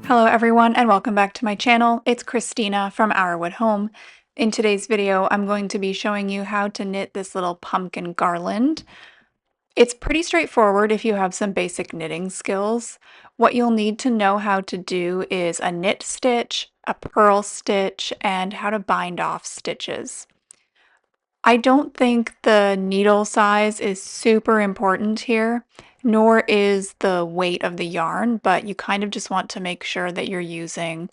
Hello everyone and welcome back to my channel. It's Christina from Our Wood Home. In today's video, I'm going to be showing you how to knit this little pumpkin garland. It's pretty straightforward if you have some basic knitting skills. What you'll need to know how to do is a knit stitch, a purl stitch, and how to bind off stitches. I don't think the needle size is super important here, nor is the weight of the yarn, but you kind of just want to make sure that you're using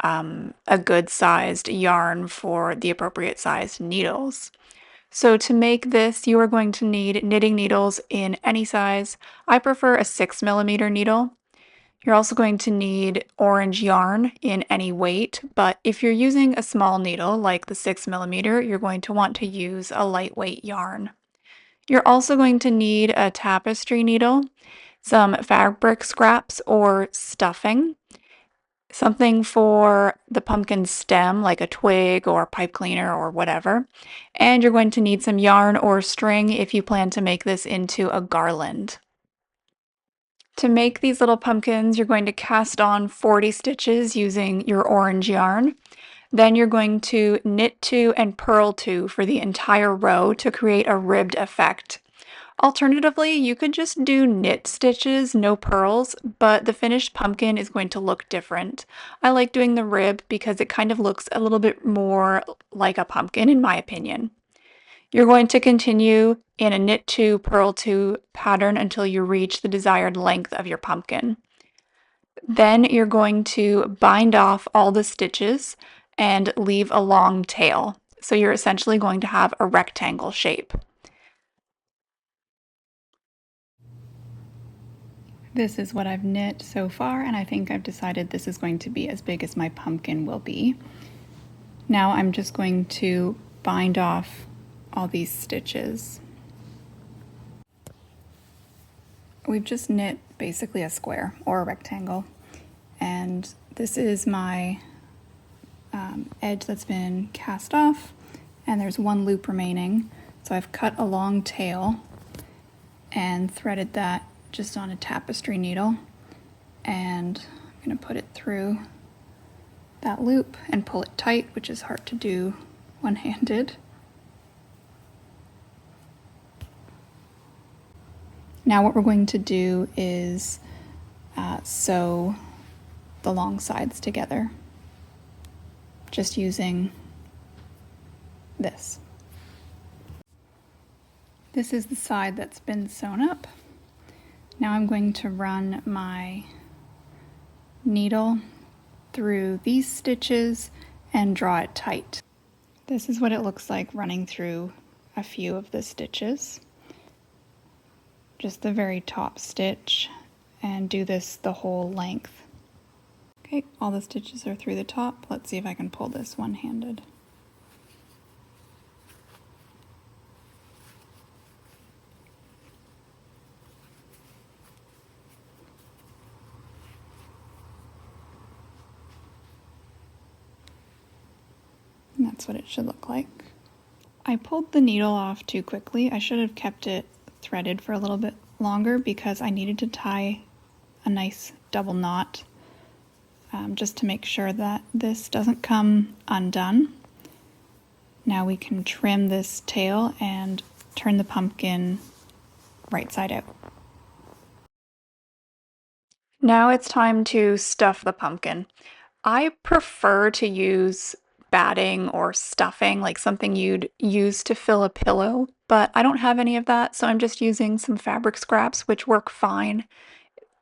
a good sized yarn for the appropriate sized needles. So to make this, you are going to need knitting needles in any size. I prefer a 6mm needle. You're also going to need orange yarn in any weight, but if you're using a small needle like the 6mm, you're going to want to use a lightweight yarn. You're also going to need a tapestry needle, some fabric scraps or stuffing, something for the pumpkin stem like a twig or pipe cleaner or whatever, and you're going to need some yarn or string if you plan to make this into a garland. To make these little pumpkins, you're going to cast on 40 stitches using your orange yarn. Then you're going to knit 2 and purl 2 for the entire row to create a ribbed effect. Alternatively, you could just do knit stitches, no purls, but the finished pumpkin is going to look different. I like doing the rib because it kind of looks a little bit more like a pumpkin in my opinion. You're going to continue in a knit 2, purl 2 pattern until you reach the desired length of your pumpkin. Then you're going to bind off all the stitches and leave a long tail. So you're essentially going to have a rectangle shape. This is what I've knit so far, and I think I've decided this is going to be as big as my pumpkin will be. Now I'm just going to bind off all these stitches. We've just knit basically a square or a rectangle, and this is my edge that's been cast off, and there's one loop remaining. So I've cut a long tail and threaded that just on a tapestry needle, and I'm going to put it through that loop and pull it tight, which is hard to do one-handed. Now what we're going to do is sew the long sides together, just using this. This is the side that's been sewn up. Now I'm going to run my needle through these stitches and draw it tight. This is what it looks like running through a few of the stitches. Just the very top stitch, and do this the whole length. Okay, all the stitches are through the top. Let's see if I can pull this one-handed. And that's what it should look like. I pulled the needle off too quickly. I should have kept it threaded for a little bit longer because I needed to tie a nice double knot just to make sure that this doesn't come undone. Now we can trim this tail and turn the pumpkin right side out. Now it's time to stuff the pumpkin. I prefer to use batting or stuffing, like something you'd use to fill a pillow, but I don't have any of that, so I'm just using some fabric scraps, which work fine.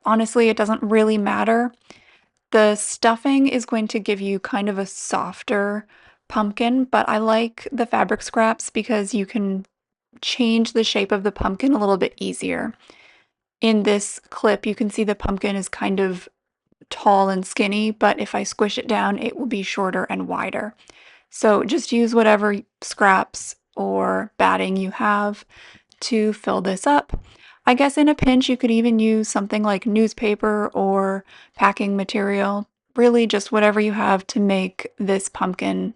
Honestly, it doesn't really matter. The stuffing is going to give you kind of a softer pumpkin, but I like the fabric scraps because you can change the shape of the pumpkin a little bit easier. In this clip, you can see the pumpkin is kind of tall and skinny, but if I squish it down, it will be shorter and wider. So just use whatever scraps or batting you have to fill this up. I guess in a pinch, you could even use something like newspaper or packing material, really just whatever you have to make this pumpkin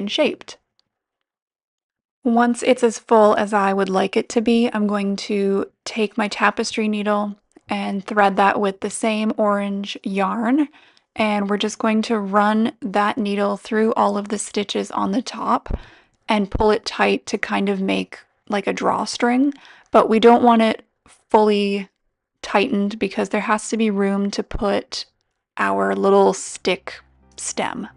shaped. Once it's as full as I would like it to be, I'm going to take my tapestry needle and thread that with the same orange yarn. And we're just going to run that needle through all of the stitches on the top and pull it tight to kind of make like a drawstring, but we don't want it fully tightened because there has to be room to put our little stick stem.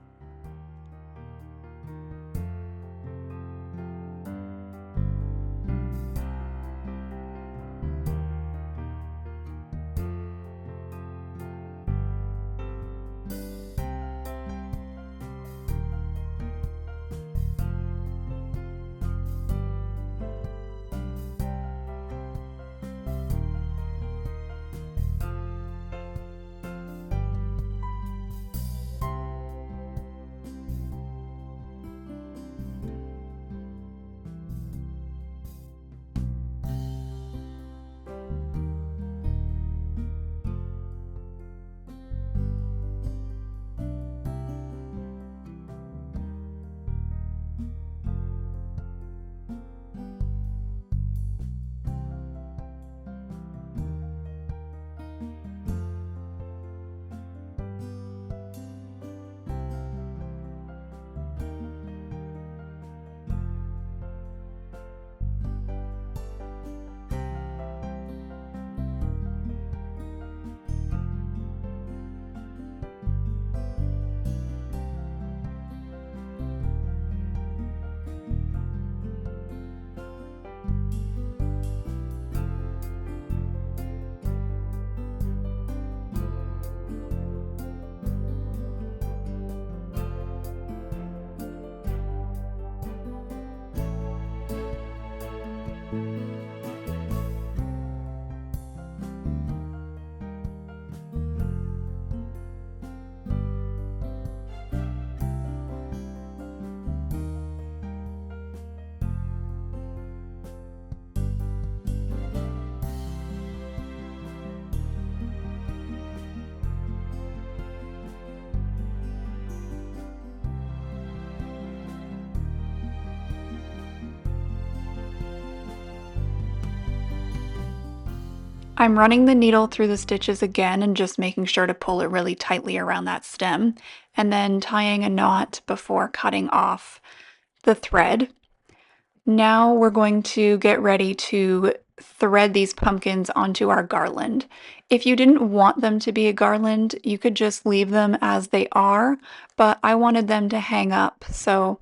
I'm running the needle through the stitches again and just making sure to pull it really tightly around that stem, and then tying a knot before cutting off the thread. Now we're going to get ready to thread these pumpkins onto our garland. If you didn't want them to be a garland, you could just leave them as they are, but I wanted them to hang up, so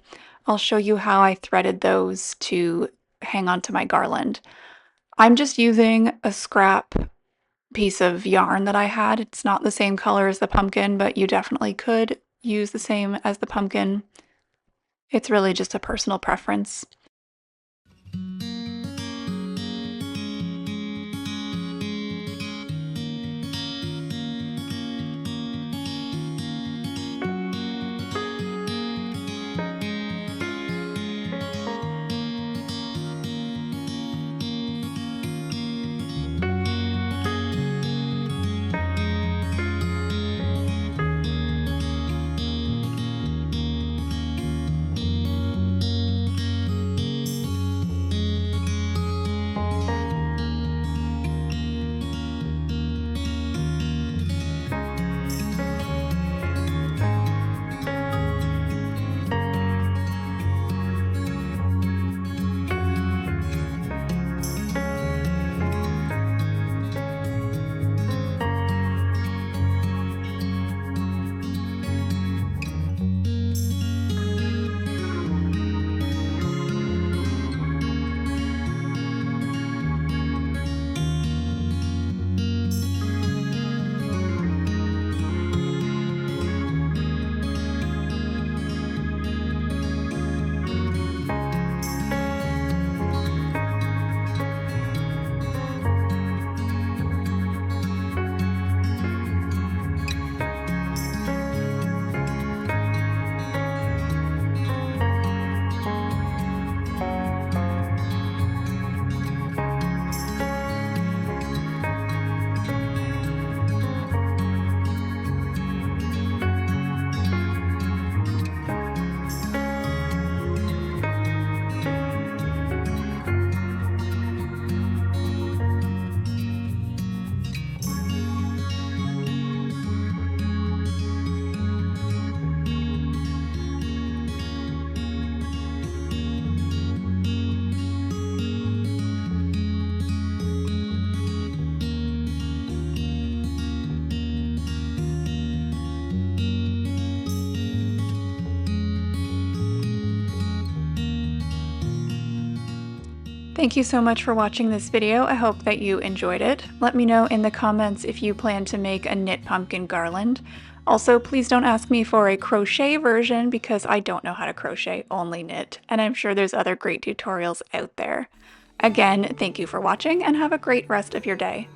I'll show you how I threaded those to hang onto my garland. I'm just using a scrap piece of yarn that I had. It's not the same color as the pumpkin, but you definitely could use the same as the pumpkin. It's really just a personal preference. Thank you so much for watching this video. I hope that you enjoyed it. Let me know in the comments if you plan to make a knit pumpkin garland. Also, please don't ask me for a crochet version because I don't know how to crochet, only knit, and I'm sure there's other great tutorials out there. Again, thank you for watching and have a great rest of your day.